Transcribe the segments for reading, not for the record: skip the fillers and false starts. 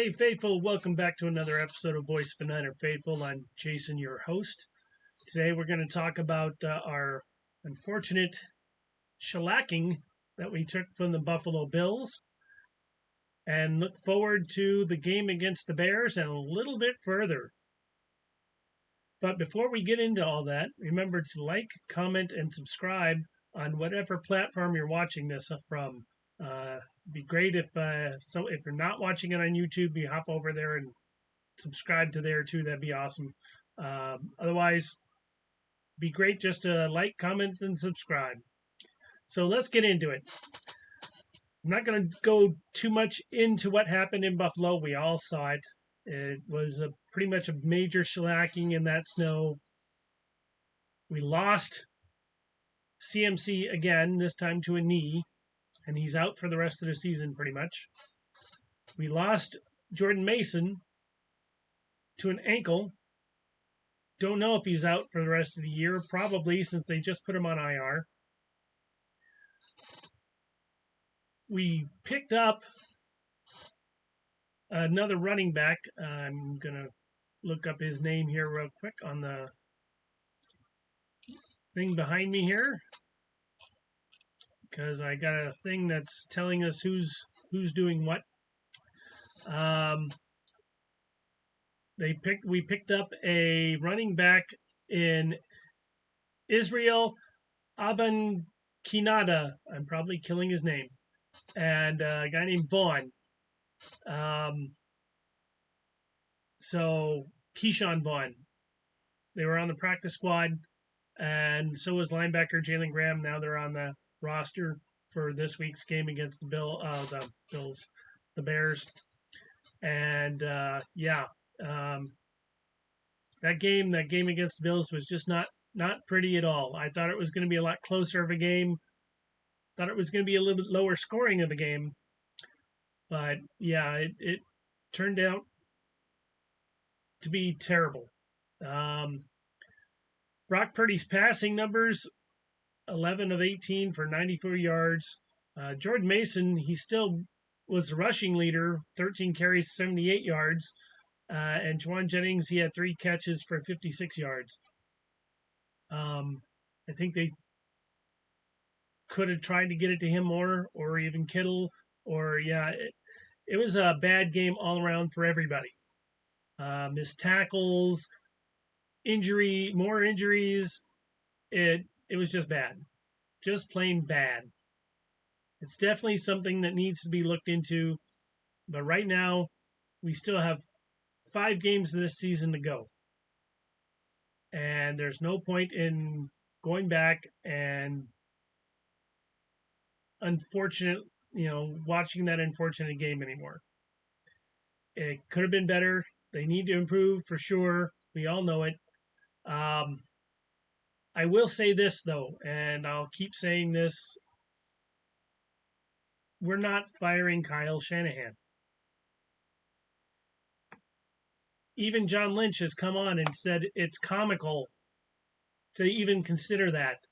Hey, Faithful, welcome back to another episode of Voice of a Niner Faithful. I'm Jason, your host. Today we're going to talk about our unfortunate shellacking that we took from the Buffalo Bills and look forward to the game against the Bears and a little bit further. But before we get into all that, remember to like, comment, and subscribe on whatever platform you're watching this from. Be great if if you're not watching it on YouTube, you hop over there and subscribe to there too. That'd be awesome. Otherwise, be great just to like, comment, and subscribe. So let's get into it. I'm not going to go too much into what happened in Buffalo. We all saw it. It was pretty much a major shellacking in that snow. We lost CMC again, this time to a knee, and he's out for the rest of the season pretty much. We lost Jordan Mason to an ankle. Don't know if he's out for the rest of the year, probably, since they just put him on IR. We picked up another running back. I'm going to look up his name here real quick on the thing behind me here, because I got a thing that's telling us who's doing what. We picked up a running back in Israel Abankinada. I'm probably killing his name. And a guy named Vaughn. So Keyshawn Vaughn. They were on the practice squad, and so was linebacker Jalen Graham. Now they're on the roster for this week's game against the Bears. And that game against the Bills was just not pretty at all. I thought it was going to be a lot closer of a game. Thought it was going to be a little bit lower scoring of a game. But yeah, it turned out to be terrible. Brock Purdy's passing numbers, 11 of 18 for 94 yards. Jordan Mason, he still was the rushing leader, 13 carries, 78 yards. And Juwan Jennings, he had 3 catches for 56 yards. I think they could have tried to get it to him more, or even Kittle, it was a bad game all around for everybody. Missed tackles, more injuries. It was just bad, just plain bad. It's definitely something that needs to be looked into, but right now we still have 5 games this season to go, and there's no point in going back and watching that unfortunate game anymore. It could have been better. They need to improve for sure. We all know it. I will say this, though, and I'll keep saying this. We're not firing Kyle Shanahan. Even John Lynch has come on and said it's comical to even consider that.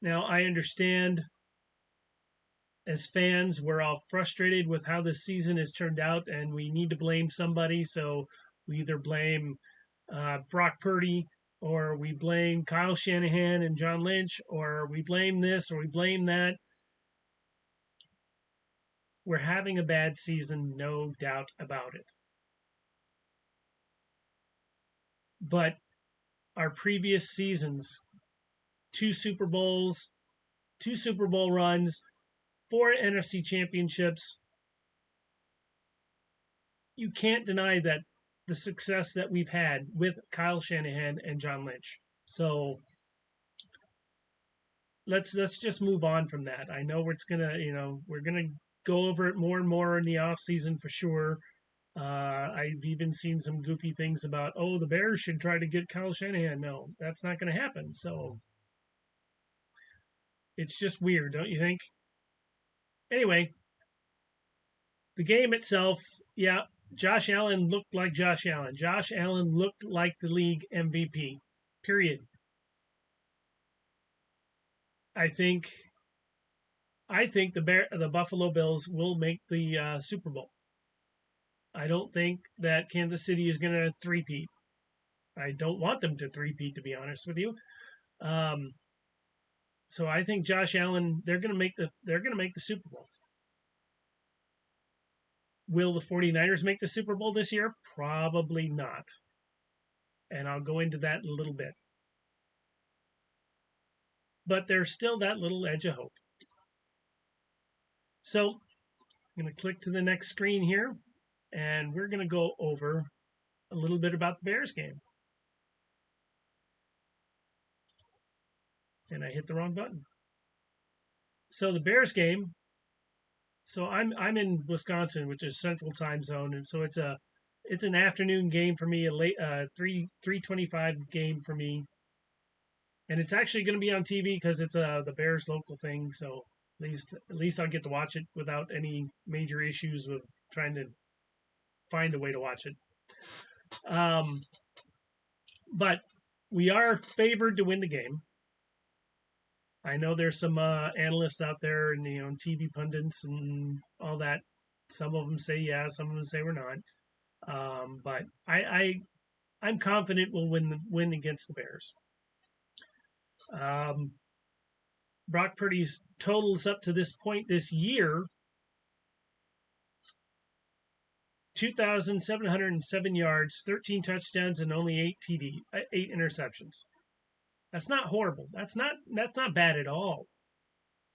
Now, I understand as fans, we're all frustrated with how this season has turned out, and we need to blame somebody. So we either blame Brock Purdy, or we blame Kyle Shanahan and John Lynch, or we blame this, or we blame that. We're having a bad season, no doubt about it. But our previous seasons, 2 Super Bowls, 2 Super Bowl runs, 4 NFC championships, you can't deny that the success that we've had with Kyle Shanahan and John Lynch. So let's just move on from that. I know we're gonna go over it more and more in the off season for sure. I've even seen some goofy things about, the Bears should try to get Kyle Shanahan. No, that's not going to happen. So it's just weird, don't you think? Anyway, the game itself, Josh Allen looked like Josh Allen. Josh Allen looked like the league MVP, period. I think the Buffalo Bills will make the Super Bowl. I don't think that Kansas City is going to three-peat. I don't want them to three-peat, to be honest with you. Um, so I think Josh Allen, they're going to make the Super Bowl. Will the 49ers make the Super Bowl this year? Probably not. And I'll go into that in a little bit. But there's still that little edge of hope. So I'm going to click to the next screen here, and we're going to go over a little bit about the Bears game. And I hit the wrong button. So the Bears game. So I'm in Wisconsin, which is Central Time Zone, and so it's an afternoon game for me, a late 3:25 game for me, and it's actually going to be on TV because it's the Bears local thing. So at least I'll get to watch it without any major issues with trying to find a way to watch it. But we are favored to win the game. I know there's some analysts out there and TV pundits and all that. Some of them say yeah, some of them say we're not. But I'm confident we'll win against the Bears. Brock Purdy's totals up to this point this year: 2,707 yards, 13 touchdowns, and only 8 interceptions. That's not horrible. That's not bad at all.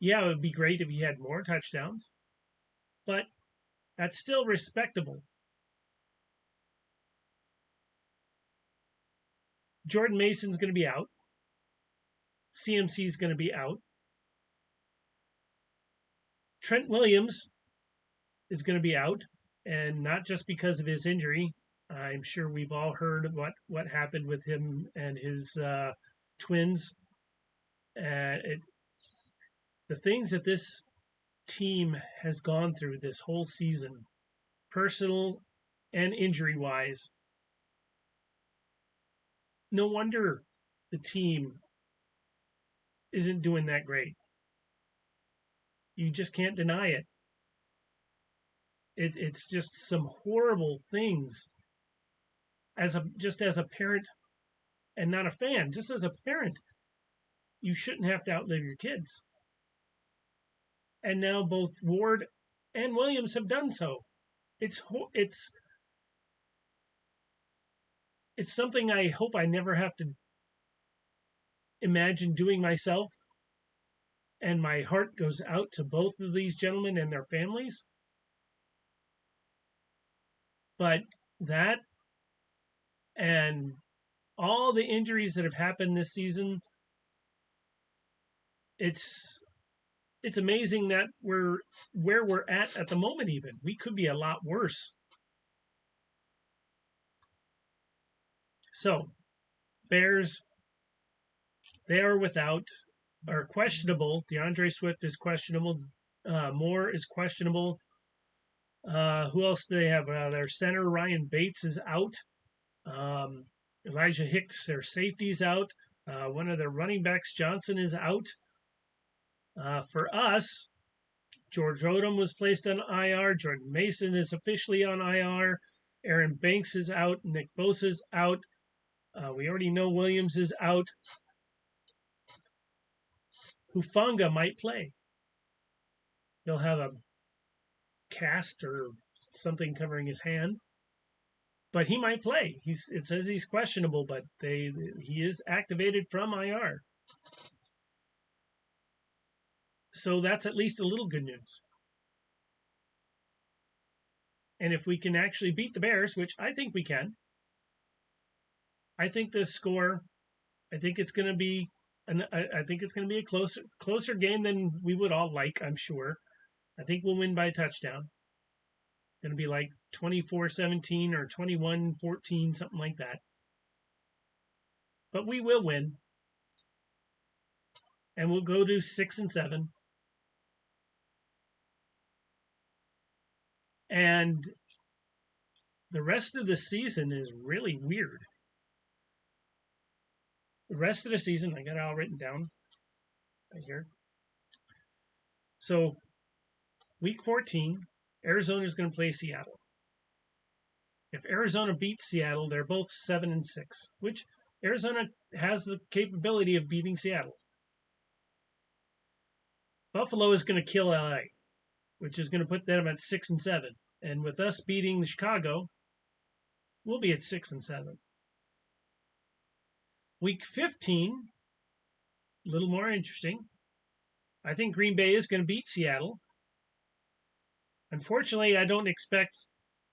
Yeah, it would be great if he had more touchdowns, but that's still respectable. Jordan Mason's going to be out. CMC's going to be out. Trent Williams is going to be out, and not just because of his injury. I'm sure we've all heard what happened with him and his twins. The things that this team has gone through this whole season, personal and injury-wise, no wonder the team isn't doing that great. You just can't deny it. It's just some horrible things. As a parent and not a fan, just as a parent, you shouldn't have to outlive your kids. And now both Ward and Williams have done so. It's something I hope I never have to imagine doing myself. And my heart goes out to both of these gentlemen and their families. But that and all the injuries that have happened this season, it's amazing that we're where we're at the moment. Even we could be a lot worse. So Bears, they are questionable. DeAndre Swift is questionable. Moore is questionable. Who else do they have? Their center Ryan Bates is out. Elijah Hicks, their safety, is out. One of their running backs, Johnson, is out. For us, George Odom was placed on IR. Jordan Mason is officially on IR. Aaron Banks is out. Nick Bosa is out. We already know Williams is out. Hufanga might play. He'll have a cast or something covering his hand, but he might play. It says he's questionable, but he is activated from IR. So that's at least a little good news. And if we can actually beat the Bears, which I think we can, I think the score, I think it's going to be a closer game than we would all like, I'm sure. I think we'll win by a touchdown. Going to be like 24-17 or 21-14, something like that. But we will win. And we'll go to 6-7. And the rest of the season is really weird. The rest of the season, I got it all written down right here. So, week 14, Arizona is going to play Seattle. If Arizona beats Seattle, they're both 7-6, which Arizona has the capability of beating Seattle. Buffalo is going to kill LA, which is going to put them at 6-7. And with us beating Chicago, we'll be at 6-7. Week 15, a little more interesting. I think Green Bay is going to beat Seattle. Unfortunately, I don't expect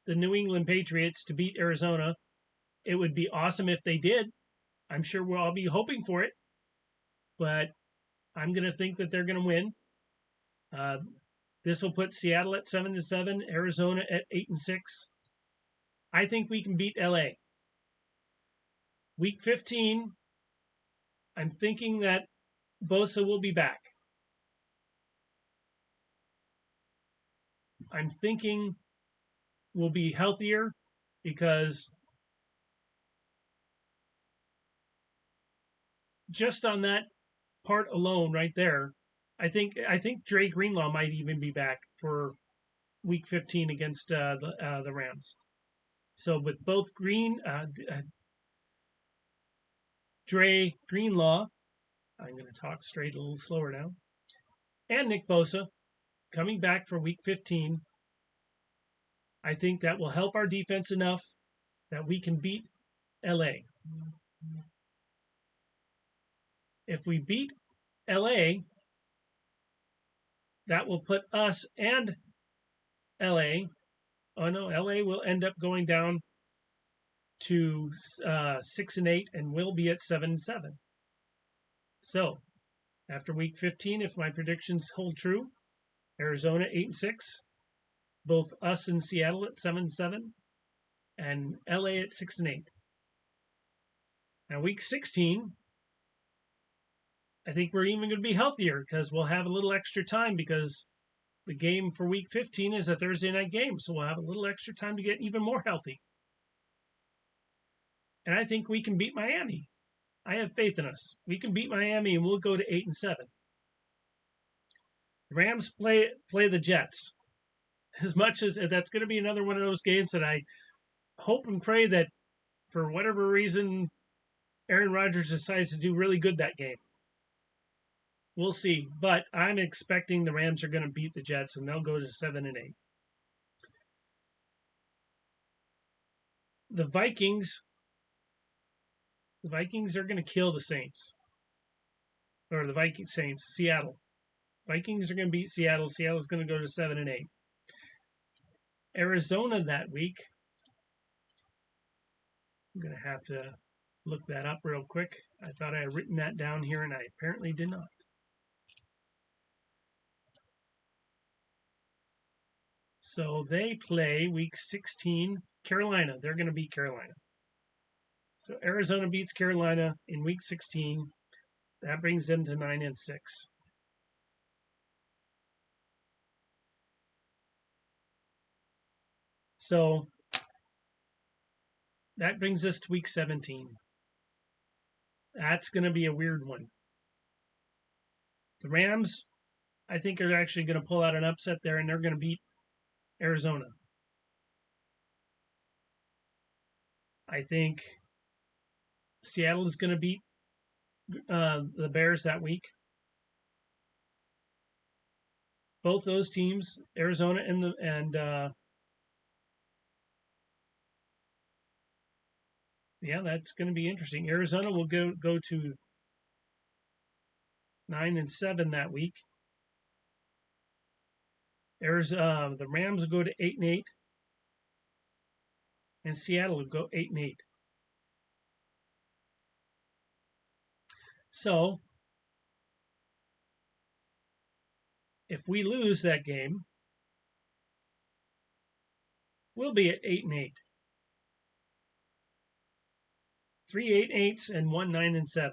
the New England Patriots to beat Arizona. It would be awesome if they did. I'm sure we'll all be hoping for it, but I'm going to think that they're going to win. This will put Seattle at 7-7, Arizona at 8-6. I think we can beat LA. Week 15, I'm thinking that Bosa will be back. I'm thinking we'll be healthier because just on that part alone right there, I think Dre Greenlaw might even be back for Week 15 against the Rams. So with both Dre Greenlaw, I'm going to talk straight a little slower now, and Nick Bosa coming back for Week 15, I think that will help our defense enough that we can beat LA. If we beat LA, that will put us and LA. Oh no, LA will end up going down to 6-8, and we'll be at 7-7. So, after Week 15, if my predictions hold true, Arizona 8-6, both us and Seattle at 7-7, and LA at 6-8. Now, Week 16, I think we're even going to be healthier because we'll have a little extra time because the game for Week 15 is a Thursday night game, so we'll have a little extra time to get even more healthy. And I think we can beat Miami. I have faith in us. We can beat Miami, and we'll go to 8-7. The Rams play the Jets. As much as that's going to be another one of those games that I hope and pray that for whatever reason Aaron Rodgers decides to do really good that game. We'll see, but I'm expecting the Rams are going to beat the Jets and they'll go to 7-8. The Vikings are going to kill the Saints. Or the Viking Saints, Seattle. Vikings are going to beat Seattle. Seattle's going to go to 7-8. Arizona that week. I'm going to have to look that up real quick. I thought I had written that down here and I apparently did not. So they play week 16, Carolina. They're going to beat Carolina. So Arizona beats Carolina in week 16. That brings them to 9-6. So that brings us to week 17. That's going to be a weird one. The Rams, I think, are actually going to pull out an upset there, and they're going to beat Arizona. I think Seattle is going to beat the Bears that week. Both those teams, Arizona and yeah, that's going to be interesting. Arizona will go to 9-7 that week. The Rams will go to 8-8, and Seattle will go 8-8. So, if we lose that game, we'll be at 8-8. 3 8-8s and 1 9-7.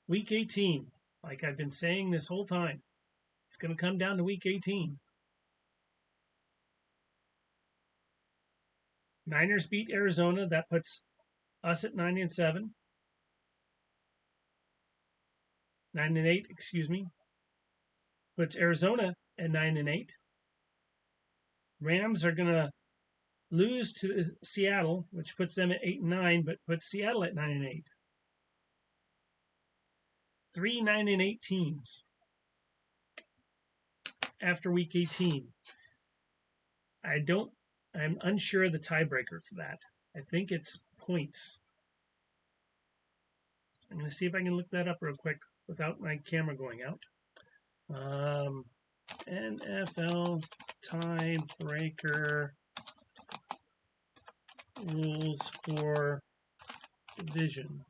Week 18, like I've been saying this whole time, it's going to come down to week 18. Niners beat Arizona. That puts us at 9-7. 9-8, excuse me. Puts Arizona at 9-8. Rams are going to lose to Seattle, which puts them at 8-9, but puts Seattle at 9-8. 3 9-8 teams after week 18. I'm unsure of the tiebreaker for that. I think it's points. I'm going to see if I can look that up real quick without my camera going out. NFL tiebreaker rules for division.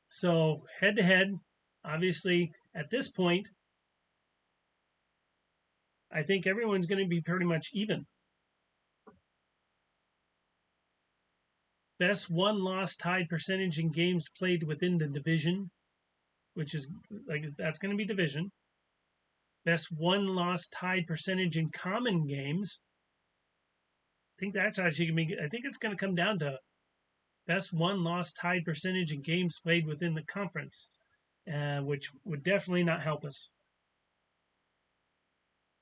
So head to head, obviously at this point, I think everyone's going to be pretty much even. Best won-loss tied percentage in games played within the division, which is that's going to be division. Best won-loss tied percentage in common games. I think that's actually going to be. I think it's going to come down to best won-loss tied percentage in games played within the conference, which would definitely not help us.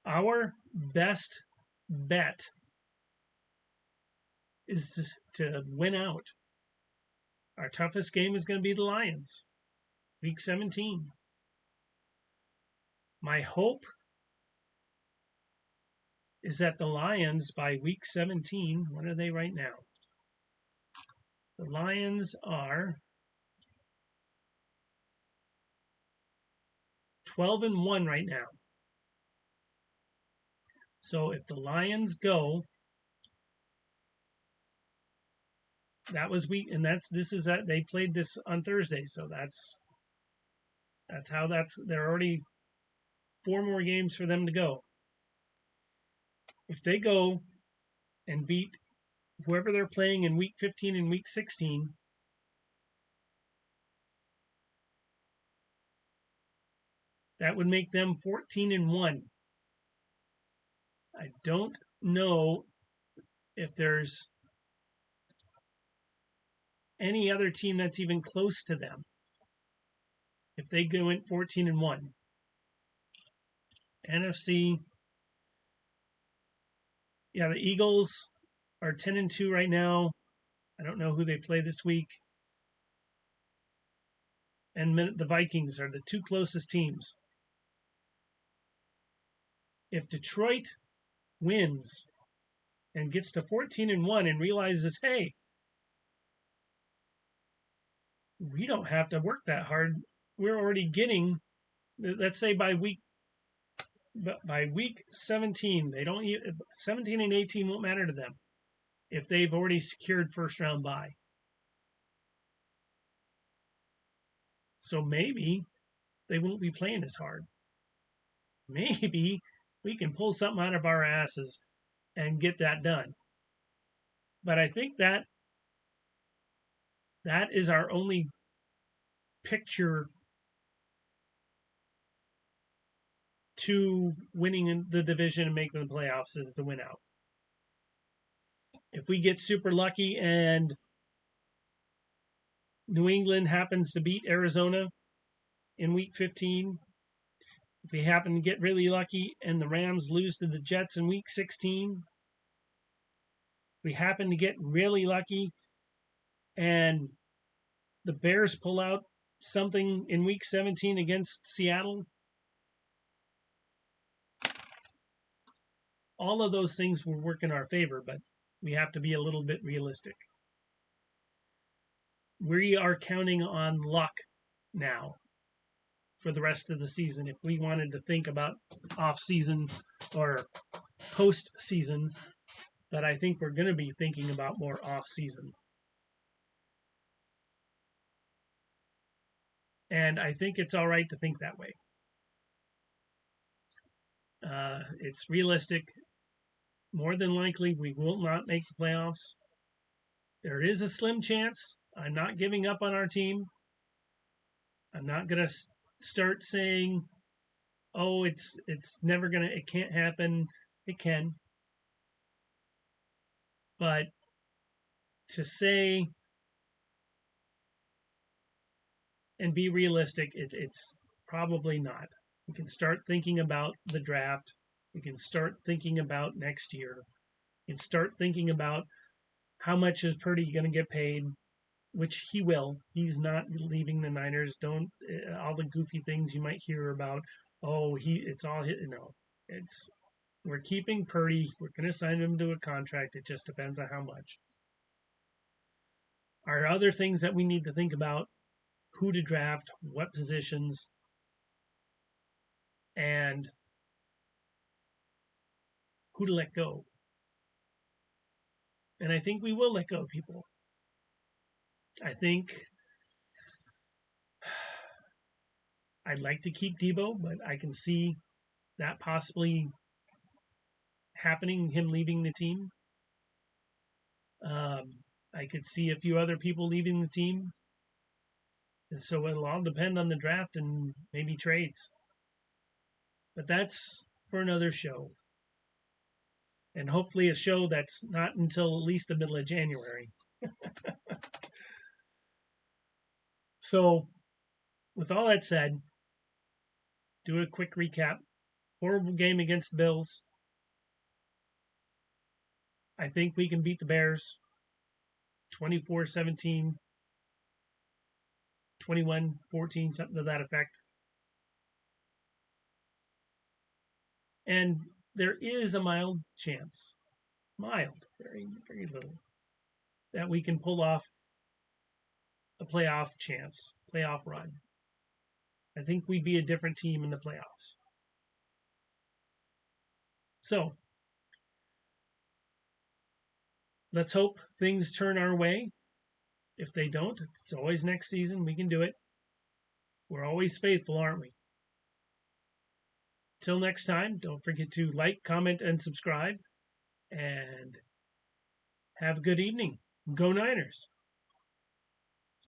Our best bet is to win out. Our toughest game is going to be the Lions, week 17. My hope is that the Lions, by week 17, what are they right now? The Lions are 12-1 right now. So if the Lions go, that was week, and they played this on Thursday, so that's how there are already 4 more games for them to go. If they go and beat whoever they're playing in week 15 and week 16, that would make them 14-1. I don't know if there's any other team that's even close to them. If they go in 14-1, NFC, yeah, the Eagles are 10-2 right now. I don't know who they play this week. And the Vikings are the 2 closest teams. If Detroit wins and gets to 14-1 and realizes, hey, we don't have to work that hard. We're already getting, let's say by week 17, 17 and 18 won't matter to them if they've already secured first round bye. So maybe they won't be playing as hard. Maybe we can pull something out of our asses and get that done. But I think that is our only picture to winning the division and making the playoffs is the win out. If we get super lucky and New England happens to beat Arizona in week 15, if we happen to get really lucky and the Rams lose to the Jets in week 16, if we happen to get really lucky and the Bears pull out something in week 17 against Seattle, all of those things will work in our favor, but we have to be a little bit realistic. We are counting on luck now for the rest of the season. If we wanted to think about off-season or post-season, but I think we're going to be thinking about more off-season. And I think it's all right to think that way. It's realistic. More than likely, we will not make the playoffs. There is a slim chance. I'm not giving up on our team. I'm not going to start saying, oh, it's never going to, it can't happen. It can. But to say and be realistic, Probably not. We can start thinking about the draft. We can start thinking about next year. We can start thinking about how much is Purdy going to get paid, which he will. He's not leaving the Niners. Don't all the goofy things you might hear about. Oh, it's all hit. No, it's we're keeping Purdy. We're going to sign him to a contract. It just depends on how much. Are other things that we need to think about: who to draft, what positions, and who to let go. And I think we will let go of people. I think I'd like to keep Debo, but I can see that possibly happening, him leaving the team. I could see a few other people leaving the team. And so it'll all depend on the draft and maybe trades. But that's for another show. And hopefully a show that's not until at least the middle of January. So, with all that said, do a quick recap. Horrible game against the Bills. I think we can beat the Bears 24-17, 21-14, something to that effect. And there is a mild chance, very, very little, that we can pull off a playoff run. I think we'd be a different team in the playoffs. So, let's hope things turn our way. If they don't, it's always next season. We can do it. We're always faithful, aren't we? Till next time, don't forget to like, comment, and subscribe. And have a good evening. Go Niners.